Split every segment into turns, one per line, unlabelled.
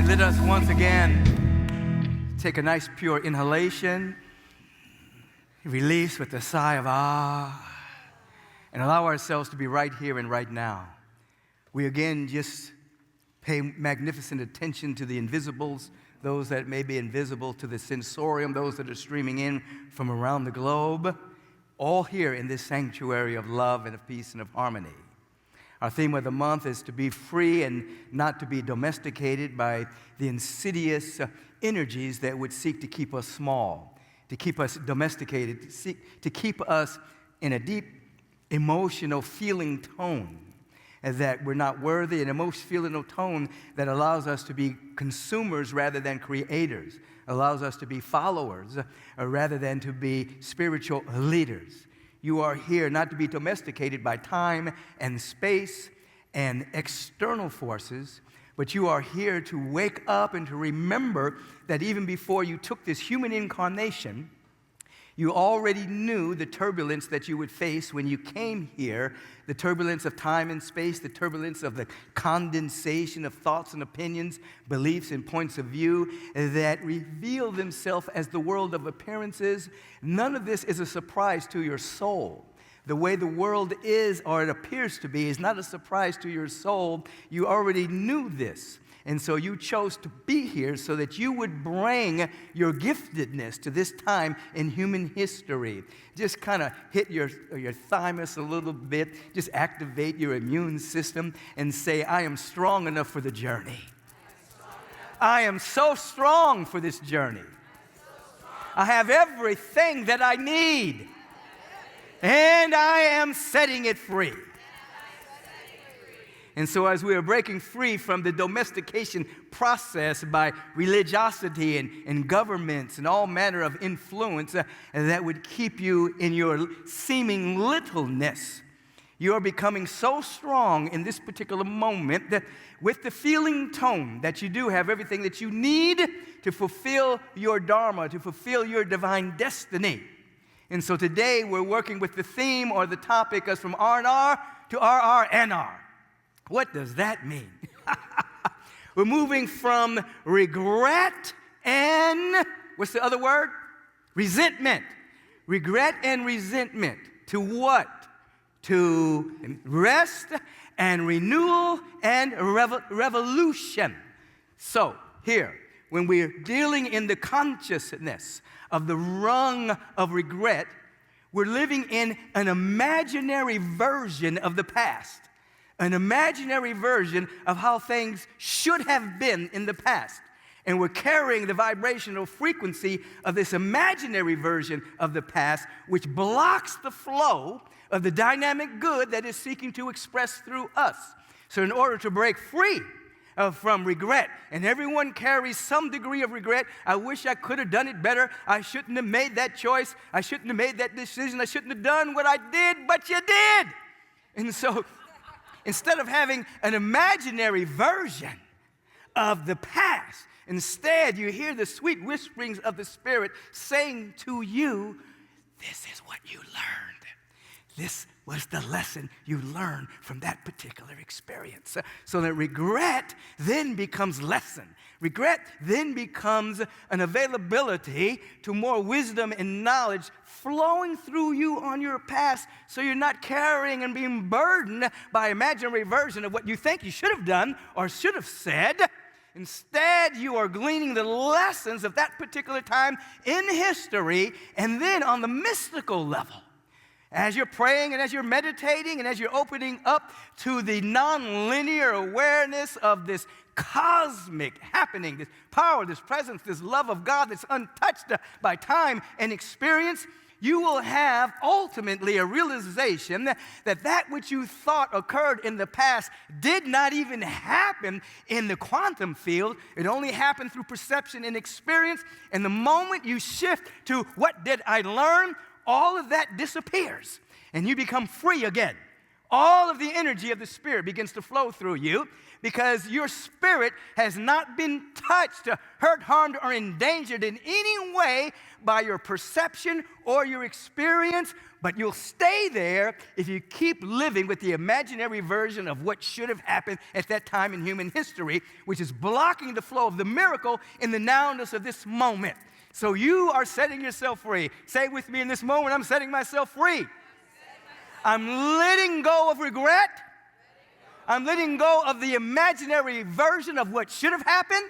And let us once again take a nice pure inhalation, release with a sigh of ah, and allow ourselves to be right here and right now. We again just pay magnificent attention to the invisibles, those that may be invisible to the sensorium, those that are streaming in from around the globe, all here in this sanctuary of love and of peace and of harmony. Our theme of the month is to be free and not to be domesticated by the insidious energies that would seek to keep us small, to keep us domesticated, to keep us in a deep emotional feeling tone that we're not worthy, an emotional feeling tone that allows us to be consumers rather than creators, allows us to be followers rather than to be spiritual leaders. You are here not to be domesticated by time and space and external forces, but you are here to wake up and to remember that even before you took this human incarnation, you already knew the turbulence that you would face when you came here, the turbulence of time and space, the turbulence of the condensation of thoughts and opinions, beliefs and points of view that reveal themselves as the world of appearances. None of this is a surprise to your soul. The way the world is, or it appears to be, is not a surprise to your soul. You already knew this. And so you chose to be here so that you would bring your giftedness to this time in human history. Just kind of hit your thymus a little bit. Just activate your immune system and say, I am strong enough for the journey. I am so strong for this journey. I have everything that I need. And I am setting it free. And so as we are breaking free from the domestication process by religiosity and governments and all manner of influence that would keep you in your seeming littleness, you are becoming so strong in this particular moment that with the feeling tone that you do have everything that you need to fulfill your dharma, to fulfill your divine destiny. And so today we're working with the theme or the topic as from R&R to R&R&R. What does that mean? We're moving from regret and, what's the other word? Resentment. Regret and resentment. To what? To rest and renewal and revolution. So, here, when we're dealing in the consciousness of the rung of regret, we're living in an imaginary version of the past. An imaginary version of how things should have been in the past. And we're carrying the vibrational frequency of this imaginary version of the past, which blocks the flow of the dynamic good that is seeking to express through us. So in order to break free from regret, and everyone carries some degree of regret. I wish I could have done it better. I shouldn't have made that choice. I shouldn't have made that decision. I shouldn't have done what I did, but you did. And so instead of having an imaginary version of the past, instead you hear the sweet whisperings of the Spirit saying to you, this is what you learned. This was the lesson you learned from that particular experience. So that regret then becomes lesson. Regret then becomes an availability to more wisdom and knowledge flowing through you on your past, so you're not carrying and being burdened by imaginary version of what you think you should have done or should have said. Instead, you are gleaning the lessons of that particular time in history, and then on the mystical level, as you're praying and as you're meditating and as you're opening up to the nonlinear awareness of this cosmic happening, this power, this presence, this love of God that's untouched by time and experience, you will have ultimately a realization that which you thought occurred in the past did not even happen in the quantum field. It only happened through perception and experience. And the moment you shift to what did I learn, all of that disappears and you become free again. All of the energy of the Spirit begins to flow through you because your spirit has not been touched, hurt, harmed, or endangered in any way by your perception or your experience, But you'll stay there if you keep living with the imaginary version of what should have happened at that time in human history, which is blocking the flow of the miracle in the nowness of this moment. So you are setting yourself free. Say with me, in this moment, I'm setting myself free. I'm letting go of regret. I'm letting go of the imaginary version of what should have happened.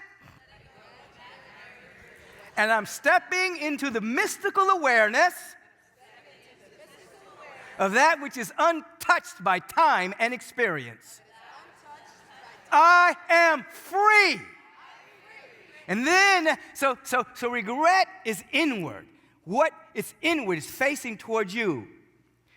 And I'm stepping into the mystical awareness of that which is untouched by time and experience. I am free. And then, so regret is inward. What is inward is facing towards you.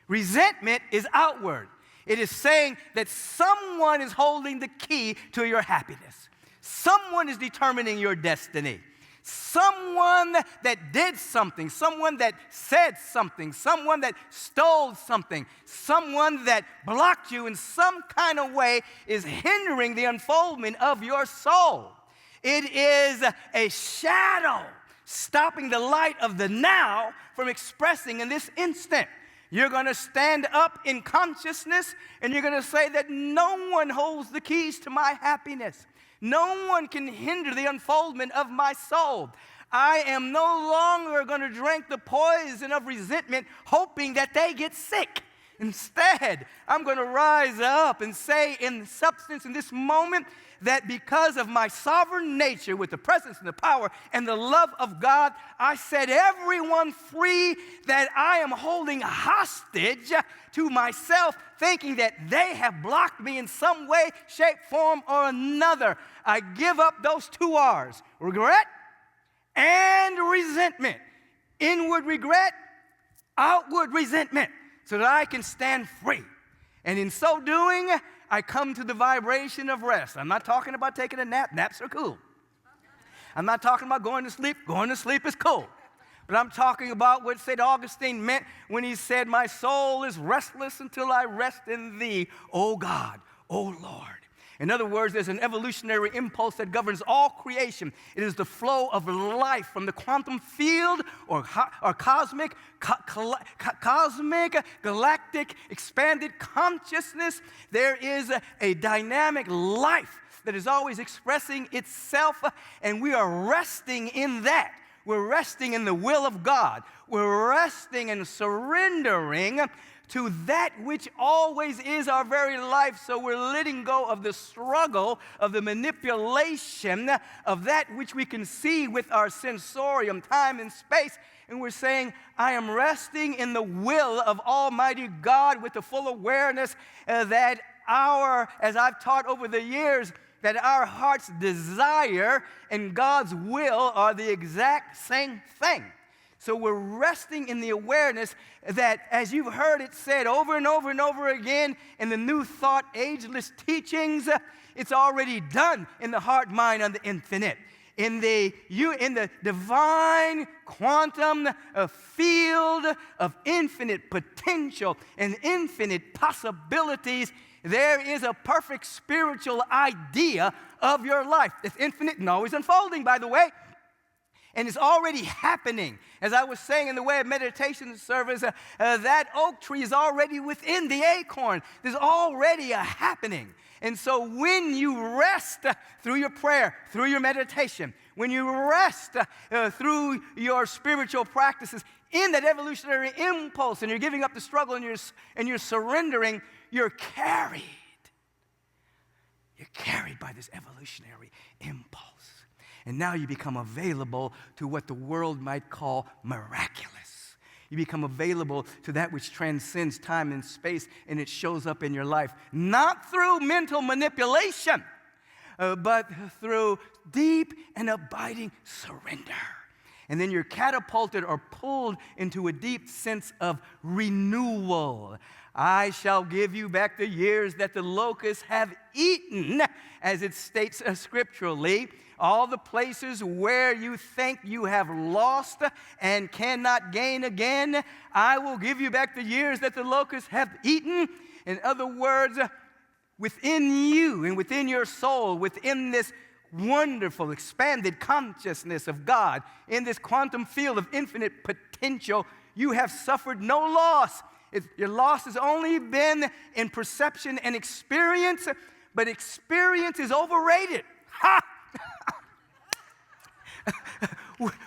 Resentment is outward. It is saying that someone is holding the key to your happiness. Someone is determining your destiny. Someone that did something, someone that said something, someone that stole something, someone that blocked you in some kind of way is hindering the unfoldment of your soul. It is a shadow stopping the light of the now from expressing in this instant. You're going to stand up in consciousness and you're going to say that no one holds the keys to my happiness. No one can hinder the unfoldment of my soul. I am no longer going to drink the poison of resentment hoping that they get sick. Instead, I'm going to rise up and say in substance in this moment that because of my sovereign nature with the presence and the power and the love of God, I set everyone free that I am holding hostage to myself, thinking that they have blocked me in some way, shape, form, or another. I give up those two R's, regret and resentment. Inward regret, outward resentment, so that I can stand free. And in so doing, I come to the vibration of rest. I'm not talking about taking a nap. Naps are cool. I'm not talking about going to sleep. Going to sleep is cool. But I'm talking about what St. Augustine meant when he said, my soul is restless until I rest in thee, O God, O Lord. In other words, there's an evolutionary impulse that governs all creation. It is the flow of life from the quantum field or cosmic, galactic, expanded consciousness. There is a dynamic life that is always expressing itself, and we are resting in that. We're resting in the will of God. We're resting and surrendering to that which always is our very life. So we're letting go of the struggle, of the manipulation of that which we can see with our sensorium, time and space. And we're saying, I am resting in the will of Almighty God with the full awareness that as I've taught over the years, that our heart's desire and God's will are the exact same thing. So we're resting in the awareness that, as you've heard it said over and over and over again in the New Thought Ageless teachings, it's already done in the heart, mind, and the infinite. In the divine quantum field of infinite potential and infinite possibilities, there is a perfect spiritual idea of your life. It's infinite and always unfolding, by the way. And it's already happening. As I was saying in the way of meditation service, that oak tree is already within the acorn. There's already a happening. And so when you rest through your prayer, through your meditation, when you rest through your spiritual practices in that evolutionary impulse, and you're giving up the struggle and you're surrendering, you're carried. You're carried by this evolutionary impulse. And now you become available to what the world might call miraculous. You become available to that which transcends time and space, and it shows up in your life, not through mental manipulation, but through deep and abiding surrender. And then you're catapulted or pulled into a deep sense of renewal. I shall give you back the years that the locusts have eaten, as it states scripturally. All the places where you think you have lost and cannot gain again, I will give you back the years that the locusts have eaten. In other words, within you and within your soul, within this wonderful, expanded consciousness of God, in this quantum field of infinite potential, you have suffered no loss. Your loss has only been in perception and experience, but experience is overrated. Ha!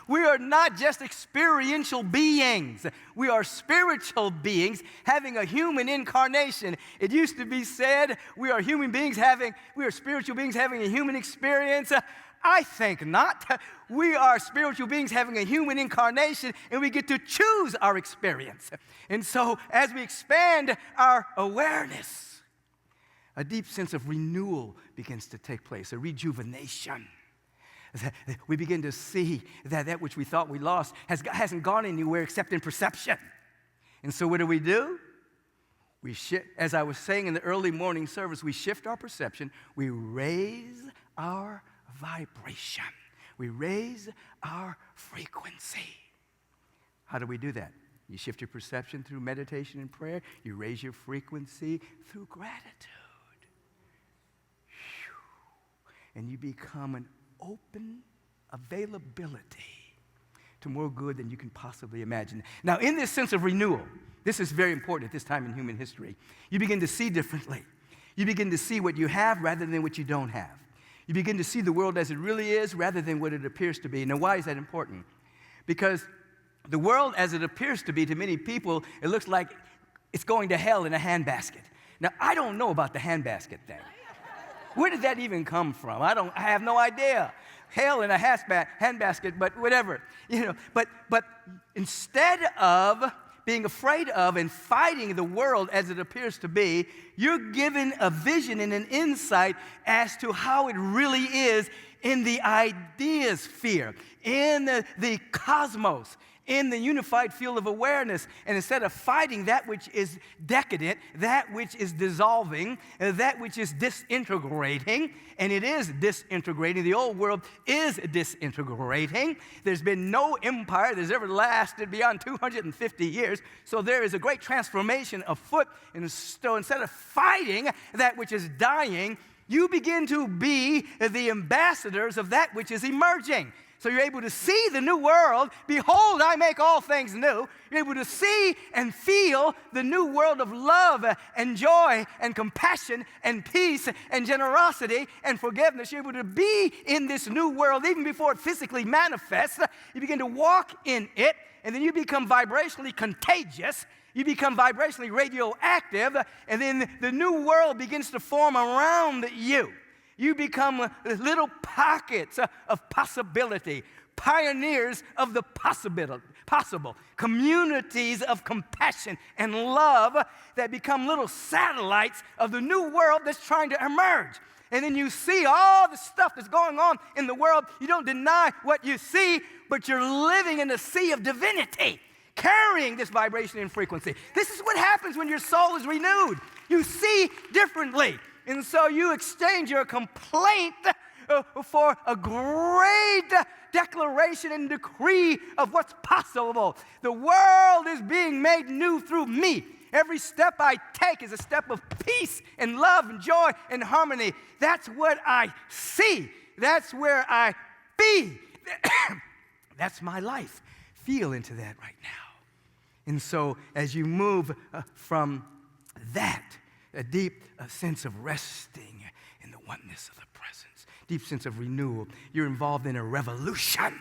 We are not just experiential beings. We are spiritual beings having a human incarnation. It used to be said we are spiritual beings having a human experience. I think not. We are spiritual beings having a human incarnation, and we get to choose our experience. And so as we expand our awareness, a deep sense of renewal begins to take place, a rejuvenation. We begin to see that which we thought we lost hasn't gone anywhere except in perception. And so what do? We shift, as I was saying in the early morning service, we shift our perception. We raise our vibration. We raise our frequency. How do we do that? You shift your perception through meditation and prayer. You raise your frequency through gratitude. And you become an open availability to more good than you can possibly imagine. Now, in this sense of renewal, this is very important at this time in human history. You begin to see differently. You begin to see what you have rather than what you don't have. You begin to see the world as it really is rather than what it appears to be. Now, why is that important? Because the world as it appears to be to many people, it looks like it's going to hell in a handbasket. Now, I don't know about the handbasket thing. Where did that even come from? I have no idea. Hell in a handbasket, but whatever. But instead of being afraid of and fighting the world as it appears to be, you're given a vision and an insight as to how it really is in the idea sphere, in the cosmos, in the unified field of awareness. And instead of fighting that which is decadent, that which is dissolving, that which is disintegrating, and it is disintegrating, the old world is disintegrating. There's been no empire that's ever lasted beyond 250 years, so there is a great transformation afoot. And so instead of fighting that which is dying, you begin to be the ambassadors of that which is emerging. So you're able to see the new world. Behold, I make all things new. You're able to see and feel the new world of love and joy and compassion and peace and generosity and forgiveness. You're able to be in this new world even before it physically manifests. You begin to walk in it, and then you become vibrationally contagious. You become vibrationally radioactive, and then the new world begins to form around you. You become little pockets of possibility, pioneers of the possible, communities of compassion and love that become little satellites of the new world that's trying to emerge. And then you see all the stuff that's going on in the world. You don't deny what you see, but you're living in the sea of divinity, carrying this vibration and frequency. This is what happens when your soul is renewed. You see differently. And so you exchange your complaint for a great declaration and decree of what's possible. The world is being made new through me. Every step I take is a step of peace and love and joy and harmony. That's what I see. That's where I be. That's my life. Feel into that right now. And so as you move from that, a deep sense of resting in the oneness of the presence, deep sense of renewal. You're involved in a revolution.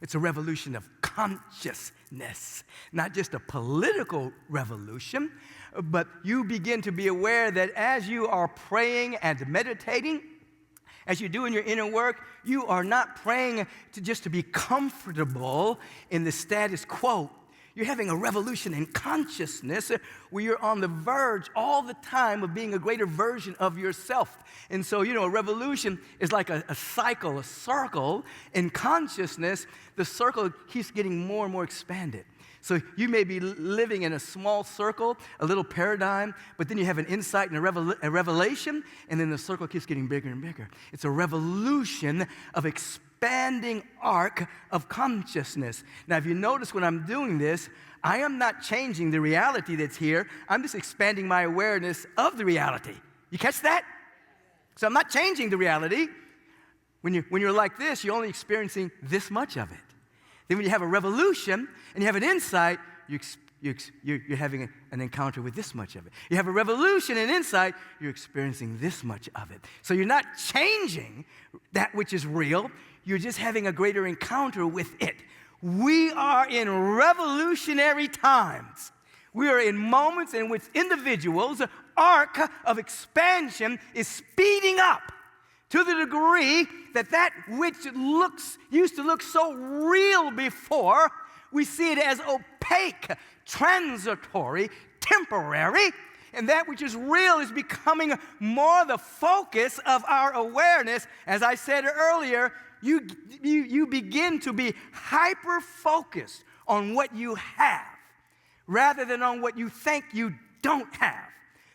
It's a revolution of consciousness, not just a political revolution, but you begin to be aware that as you are praying and meditating, as you're doing your inner work, you are not praying just to be comfortable in the status quo. You're having a revolution in consciousness where you're on the verge all the time of being a greater version of yourself. And so, a revolution is like a cycle, a circle. In consciousness, the circle keeps getting more and more expanded. So you may be living in a small circle, a little paradigm, but then you have an insight and a revelation, and then the circle keeps getting bigger and bigger. It's a revolution of expanding arc of consciousness. Now, if you notice when I'm doing this, I am not changing the reality that's here. I'm just expanding my awareness of the reality. You catch that? So I'm not changing the reality. When you're like this, you're only experiencing this much of it. Then when you have a revolution and you have an insight, you're having an encounter with this much of it. You have a revolution in insight, you're experiencing this much of it. So you're not changing that which is real, you're just having a greater encounter with it. We are in revolutionary times. We are in moments in which individuals' arc of expansion is speeding up to the degree that which used to look so real before, we see it as opaque, transitory, temporary, and that which is real is becoming more the focus of our awareness. As I said earlier, you begin to be hyper-focused on what you have rather than on what you think you don't have.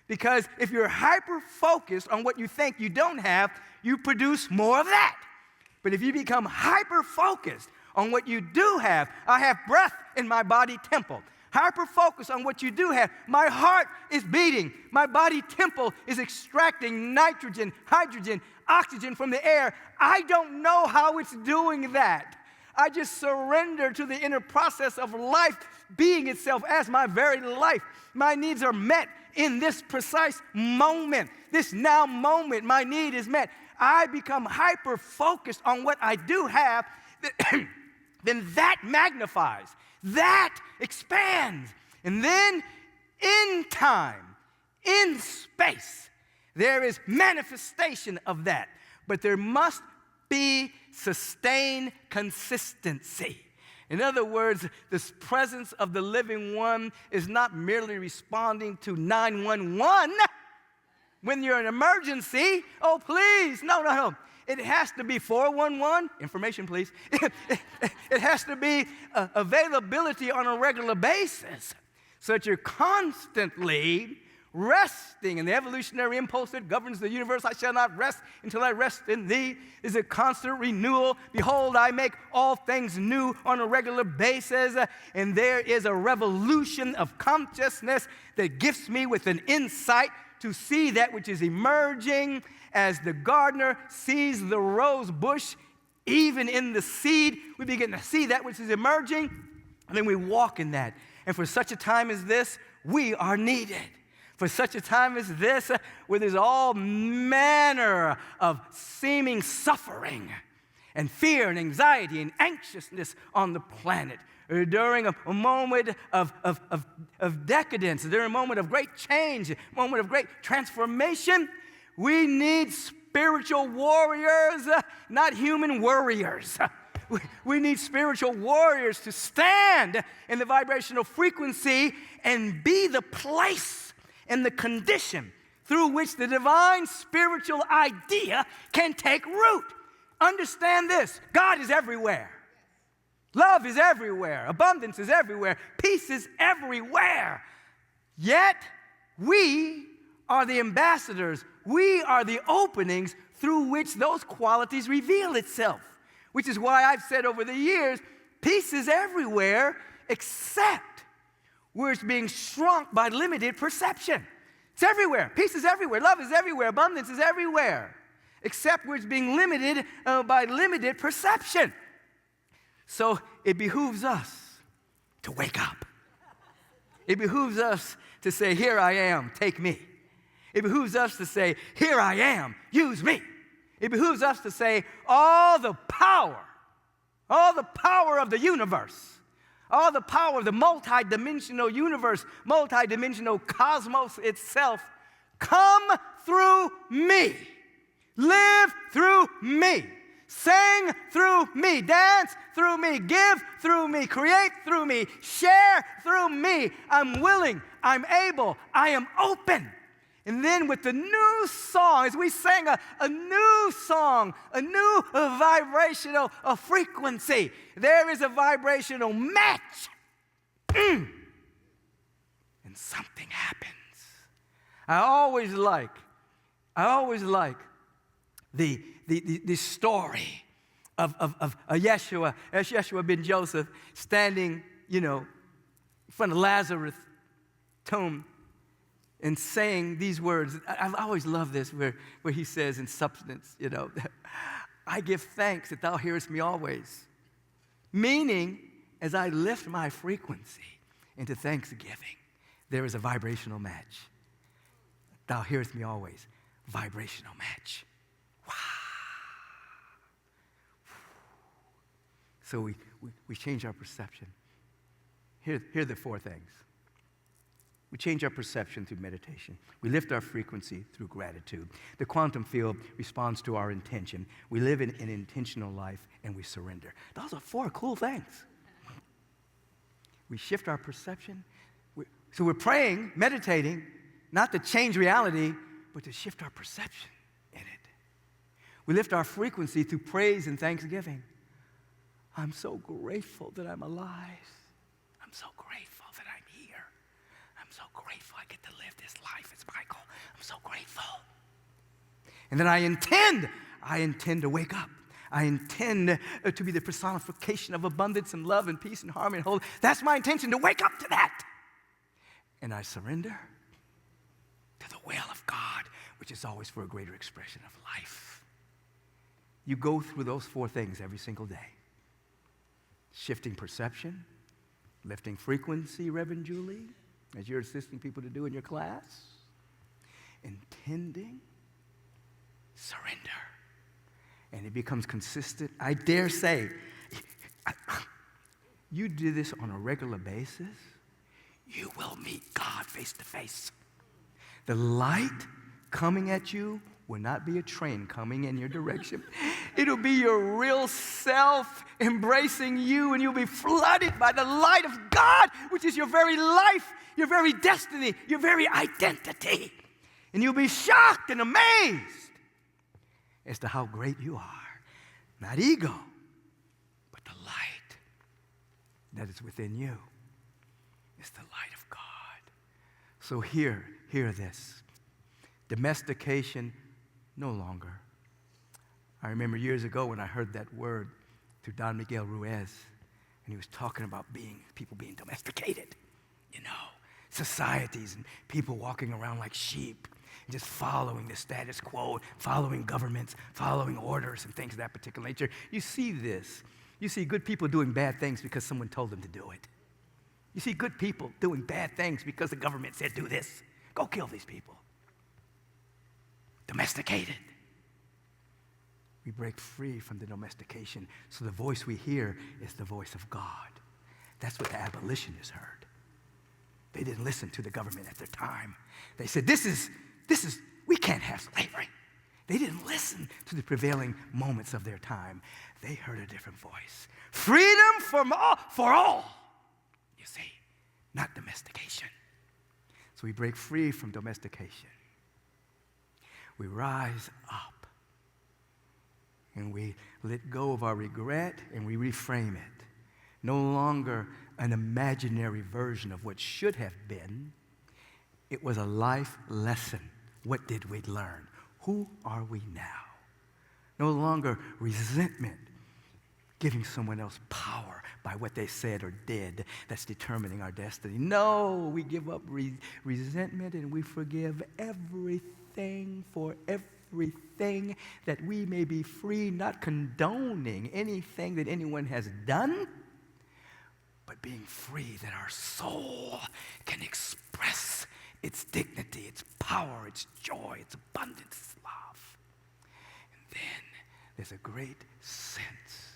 Because if you're hyper-focused on what you think you don't have, you produce more of that. But if you become hyper-focused on what you do have, I have breath in my body temple. Hyper-focused on what you do have. My heart is beating. My body temple is extracting nitrogen, hydrogen, oxygen from the air. I don't know how it's doing that. I just surrender to the inner process of life being itself as my very life. My needs are met in this precise moment. This now moment, my need is met. I become hyper-focused on what I do have, then that magnifies, that expands. And then in time, in space, there is manifestation of that. But there must be sustained consistency. In other words, this presence of the living one is not merely responding to 911 when you're in an emergency. Oh, please, no. It has to be 411, information please. It has to be availability on a regular basis so that you're constantly resting in the evolutionary impulse that governs the universe. I shall not rest until I rest in thee. Is a constant renewal. Behold, I make all things new on a regular basis. And there is a revolution of consciousness that gifts me with an insight to see that which is emerging as the gardener sees the rose bush. Even in the seed, we begin to see that which is emerging, and then we walk in that. And for such a time as this, we are needed. For such a time as this, where there's all manner of seeming suffering and fear and anxiety and anxiousness on the planet, during a moment of decadence, during a moment of great change, a moment of great transformation, we need spiritual warriors, not human worriers. We need spiritual warriors to stand in the vibrational frequency and be the place and the condition through which the divine spiritual idea can take root. Understand this: God is everywhere. Love is everywhere. Abundance is everywhere. Peace is everywhere. Yet, we are the ambassadors. We are the openings through which those qualities reveal itself. Which is why I've said over the years, peace is everywhere except where it's being shrunk by limited perception. It's everywhere. Peace is everywhere. Love is everywhere. Abundance is everywhere. Except where it's being limited by limited perception. So it behooves us to wake up. It behooves us to say, here I am, take me. It behooves us to say, here I am, use me. It behooves us to say, all the power of the universe, all the power of the multidimensional universe, multidimensional cosmos itself, come through me, live through me, sing through me, dance through me, give through me, create through me, share through me. I'm willing, I'm able, I am open. And then with the new song, as we sang a new song, a new vibrational frequency, there is a vibrational match. And something happens. I always like the story of Yeshua ben Joseph standing, in front of Lazarus' tomb, and saying these words. I've always loved this, where he says in substance, I give thanks that thou hearest me always. Meaning, as I lift my frequency, into thanksgiving, there is a vibrational match. Thou hearest me always. Vibrational match. Wow. So we change our perception. Here are the four things. We change our perception through meditation. We lift our frequency through gratitude. The quantum field responds to our intention. We live in an intentional life, and we surrender. Those are four cool things. We shift our perception. So we're praying, meditating, not to change reality, but to shift our perception in it. We lift our frequency through praise and thanksgiving. I'm so grateful that I'm alive. I'm so grateful that I'm here. I'm so grateful I get to live this life as Michael. I'm so grateful. And then I intend to wake up. I intend to be the personification of abundance and love and peace and harmony and wholeness. That's my intention, to wake up to that. And I surrender to the will of God, which is always for a greater expression of life. You go through those four things every single day. Shifting perception, lifting frequency, Reverend Julie, as you're assisting people to do in your class, intending, surrender. And it becomes consistent. I dare say, you do this on a regular basis, you will meet God face to face. The light coming at you will not be a train coming in your direction. It'll be your real self embracing you, and you'll be flooded by the light of God, which is your very life, your very destiny, your very identity. And you'll be shocked and amazed as to how great you are. Not ego, but the light that is within you. It's the light of God. So hear this. Domestication, no longer. I remember years ago when I heard that word through Don Miguel Ruiz, and he was talking about people being domesticated. You know, societies and people walking around like sheep, just following the status quo, following governments, following orders and things of that particular nature. You see this. You see good people doing bad things because someone told them to do it. You see good people doing bad things because the government said, do this. Go kill these people. Domesticated. We break free from the domestication, so the voice we hear is the voice of God. That's what the abolitionists heard. They didn't listen to the government at their time. They said, we can't have slavery. They didn't listen to the prevailing moments of their time. They heard a different voice. Freedom for all. You see, not domestication. So we break free from domestication. We rise up. And we let go of our regret and we reframe it. No longer an imaginary version of what should have been. It was a life lesson. What did we learn? Who are we now? No longer resentment, giving someone else power by what they said or did that's determining our destiny. No, we give up resentment and we forgive everything for everything that we may be free, not condoning anything that anyone has done, but being free that our soul can express its dignity, its power, its joy, its abundance, its love. And then there's a great sense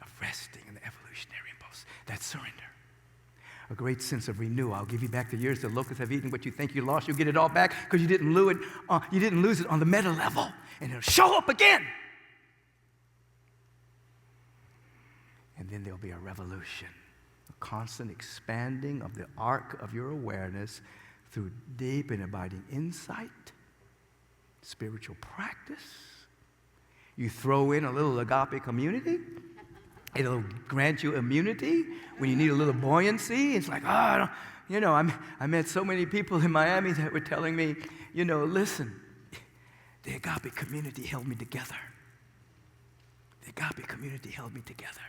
of resting in the evolutionary impulse. That's surrender. A great sense of renewal. I'll give you back the years the locusts have eaten. What you think you lost, you'll get it all back because you didn't lose it on the meta level, and it'll show up again. And then there'll be a revolution, a constant expanding of the arc of your awareness through deep and abiding insight, spiritual practice. You throw in a little agape community. It'll grant you immunity when you need a little buoyancy. It's like, I met so many people in Miami that were telling me, listen, the agape community held me together. The agape community held me together.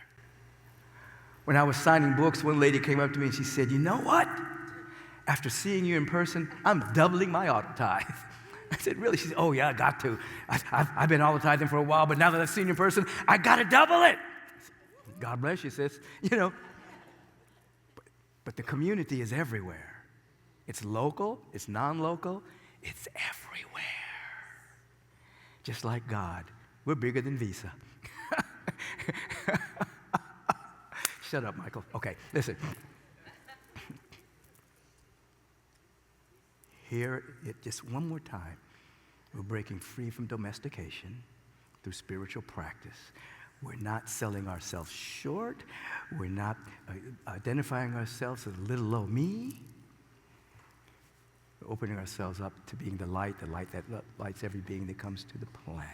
When I was signing books, one lady came up to me and she said, you know what? After seeing you in person, I'm doubling my auto tithe. I said, really? She said, oh yeah, I got to. I've been auto tithing for a while, but now that I've seen you in person, I got to double it. God bless you, sis. But But the community is everywhere. It's local, it's non-local, it's everywhere. Just like God. We're bigger than Visa. Shut up, Michael. Okay, listen. Hear it just one more time. We're breaking free from domestication through spiritual practice. We're not selling ourselves short. We're not identifying ourselves as little old me. We're opening ourselves up to being the light that lights every being that comes to the planet.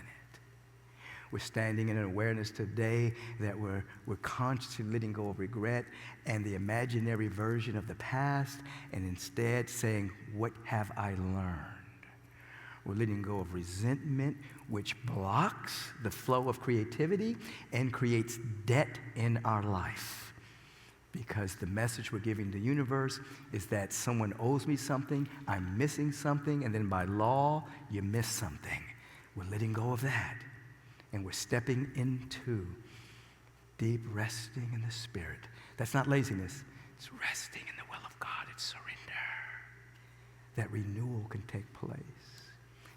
We're standing in an awareness today that we're consciously letting go of regret and the imaginary version of the past, and instead saying, what have I learned? We're letting go of resentment, which blocks the flow of creativity and creates debt in our life. Because the message we're giving the universe is that someone owes me something, I'm missing something, and then by law, you miss something. We're letting go of that. And we're stepping into deep resting in the Spirit. That's not laziness. It's resting in the will of God. It's surrender. That renewal can take place.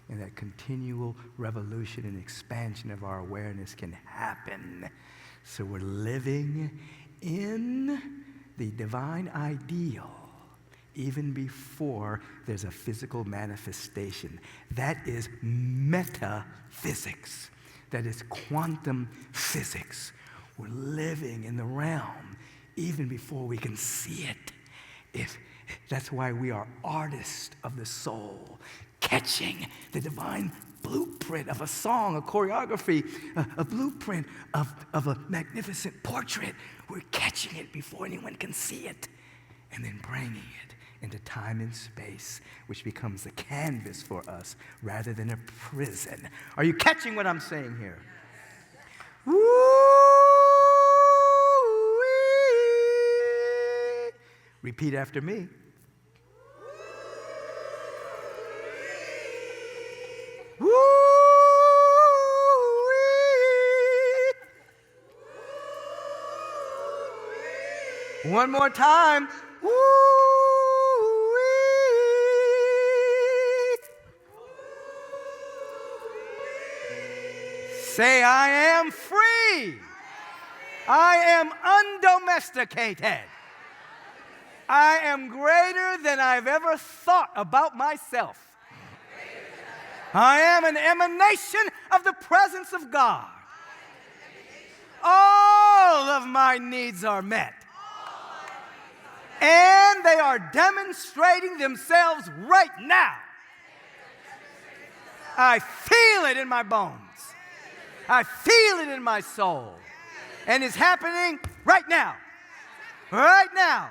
And that continual revolution and expansion of our awareness can happen. So we're living in the divine ideal even before there's a physical manifestation. That is metaphysics. That is quantum physics. We're living in the realm even before we can see it. That's why we are artists of the soul, catching the divine blueprint of a song, a choreography, a blueprint of a magnificent portrait. We're catching it before anyone can see it, and then bringing it into time and space, which becomes a canvas for us rather than a prison. Are you catching what I'm saying here? Yes. Woo-wee. Repeat after me. Woo-wee. One more time. Woo. Say, I am free. I am undomesticated. I am greater than I've ever thought about myself. I am an emanation of the presence of God. All of my needs are met. And they are demonstrating themselves right now. I feel it in my bones. I feel it in my soul. And it's happening right now. Right now.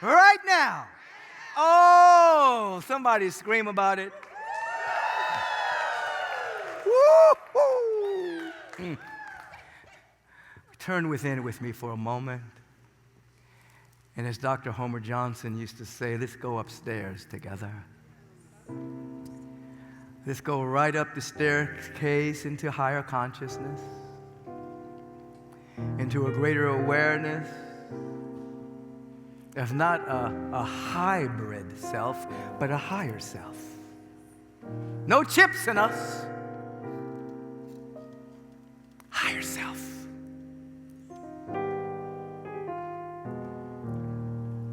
Right now. Oh, somebody scream about it. Woo-hoo. Turn within with me for a moment. And as Dr. Homer Johnson used to say, let's go upstairs together. Let's go right up the staircase into higher consciousness, into a greater awareness of not a hybrid self, but a higher self. No chips in us. Higher self.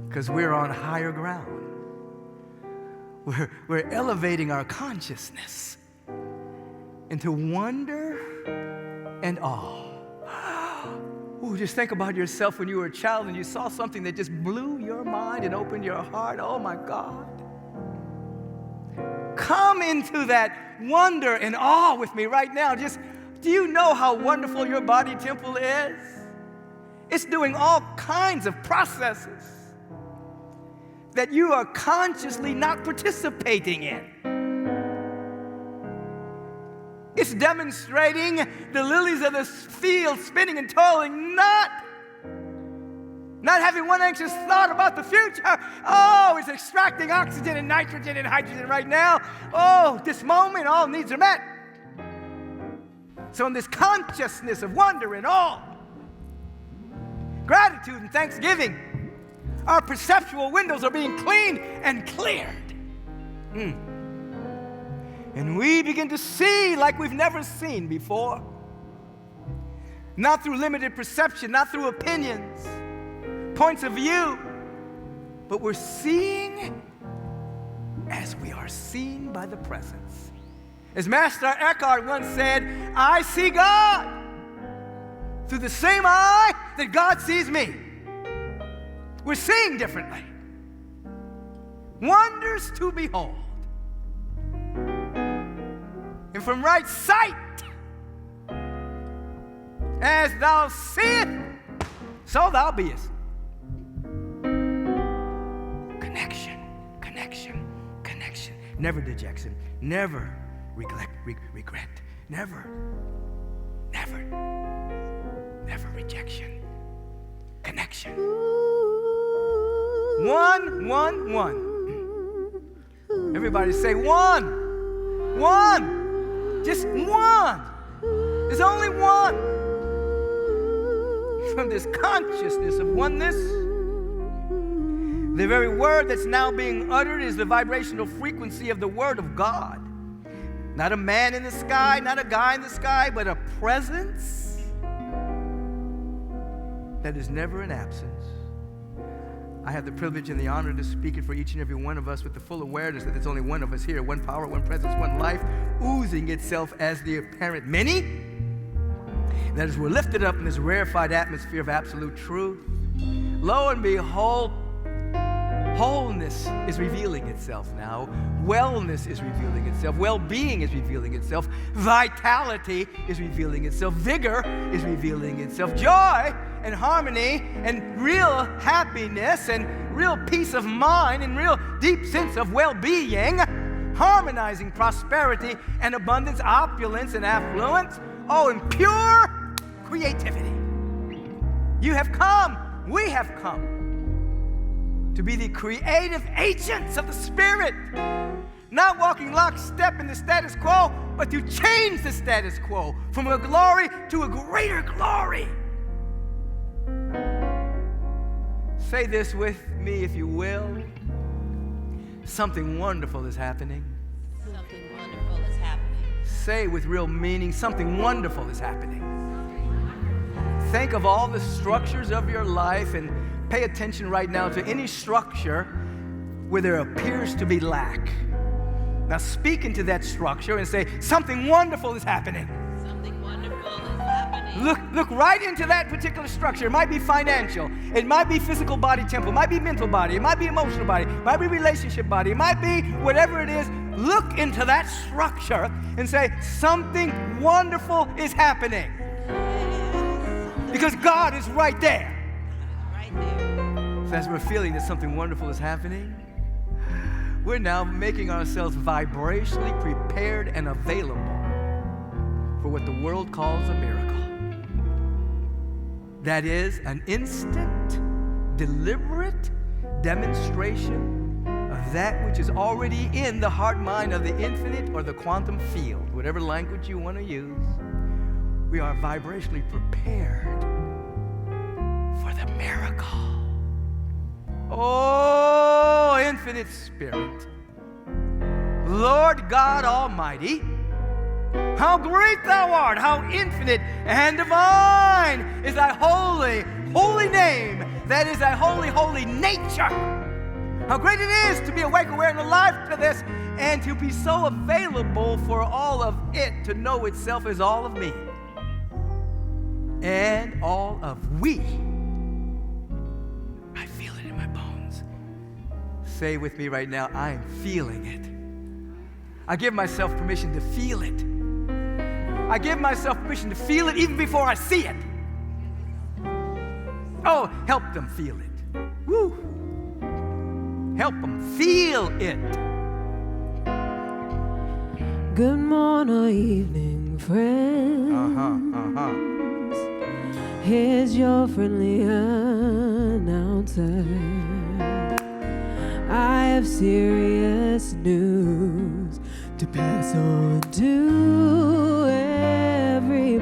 Because we're on higher ground. We're elevating our consciousness into wonder and awe. Ooh, just think about yourself when you were a child and you saw something that just blew your mind and opened your heart. Oh my God. Come into that wonder and awe with me right now. Just, do you know how wonderful your body temple is? It's doing all kinds of processes that you are consciously not participating in. It's demonstrating the lilies of the field spinning and toiling, not having one anxious thought about the future. Oh, it's extracting oxygen and nitrogen and hydrogen right now. Oh, this moment, all needs are met. So in this consciousness of wonder and awe, gratitude and thanksgiving, Our perceptual windows are being cleaned and cleared. And we begin to see like we've never seen before. Not through limited perception, not through opinions, points of view, but we're seeing as we are seen by the presence. As Master Eckhart once said, I see God through the same eye that God sees me. We're seeing differently. Wonders to behold. And from right sight, as thou seest, so thou beest. Connection, connection, connection. Never dejection, never regret, never rejection. Connection. One. Everybody say one. Just one. There's only one. From this consciousness of oneness, the very word that's now being uttered is the vibrational frequency of the Word of God. Not a man in the sky, not a guy in the sky, but a presence that is never in absence. I have the privilege and the honor to speak it for each and every one of us with the full awareness that there's only one of us here, one power, one presence, one life, oozing itself as the apparent many. That as we're lifted up in this rarefied atmosphere of absolute truth, lo and behold, wholeness is revealing itself now. Wellness is revealing itself. Well-being is revealing itself. Vitality is revealing itself. Vigor is revealing itself. Joy and harmony and real happiness and real peace of mind and real deep sense of well-being, harmonizing prosperity and abundance, opulence and affluence, and pure creativity. You have come, we have come to be the creative agents of the Spirit, not walking lockstep in the status quo, but to change the status quo from a glory to a greater glory. Say this with me, if you will. Something wonderful is happening.
Something wonderful is happening.
Say with real meaning, something wonderful is happening. Think of all the structures of your life and pay attention right now to any structure where there appears to be lack. Now speak into that structure and say, something wonderful is happening.
Something wonderful is happening.
Look right into that particular structure. It might be financial. It might be physical body temple. It might be mental body. It might be emotional body. It might be relationship body. It might be whatever it is. Look into that structure and say, something wonderful is happening. Because God is right there.
Right there.
So as we're feeling that something wonderful is happening, we're now making ourselves vibrationally prepared and available for what the world calls a miracle. That is an instant, deliberate demonstration of that which is already in the heart mind of the infinite or the quantum field, whatever language you want to use. We are vibrationally prepared for the miracle. Oh, infinite Spirit, Lord God Almighty, how great thou art, how infinite and divine is thy holy, holy name. That is thy holy, holy nature. How great it is to be awake, aware, and alive to this, and to be so available for all of it to know itself as all of me and all of we. I feel it in my bones. Say with me right now, I am feeling it. I give myself permission to feel it. I give myself permission to feel it even before I see it. Oh, help them feel it. Woo. Help them feel it.
Good morning or evening, friends. Here's your friendly announcer. I have serious news to pass on to everybody.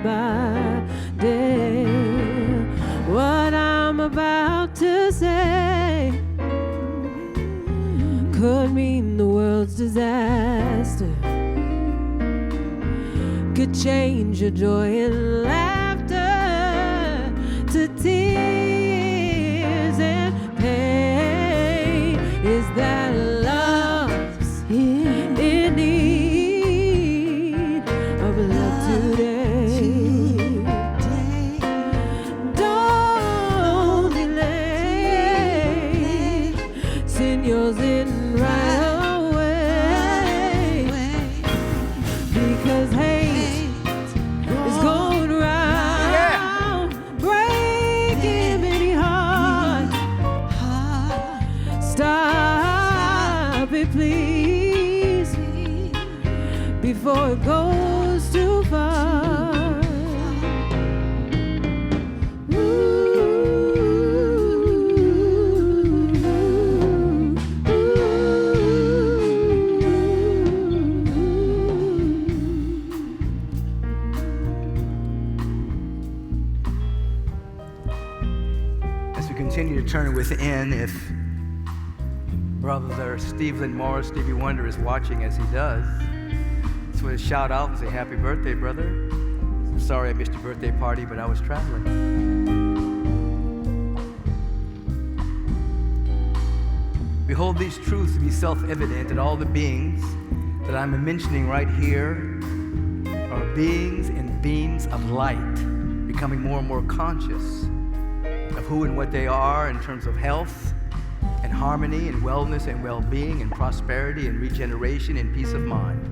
What I'm about to say disaster could change your joy and laughter to tears and pain. Is that love's in need of love today? Don't delay, send yours in right away, because hate is going round, breaking many hearts. Stop it, please, before it goes too far.
As we continue to turn within, if brother Stephen Morris, Stevie Wonder, is watching as he does, just want to shout out and say happy birthday, brother. I'm sorry I missed your birthday party, but I was traveling. We hold these truths to be self-evident that all the beings that I'm mentioning right here are beings and beams of light, becoming more and more conscious of who and what they are in terms of health and harmony and wellness and well-being and prosperity and regeneration and peace of mind.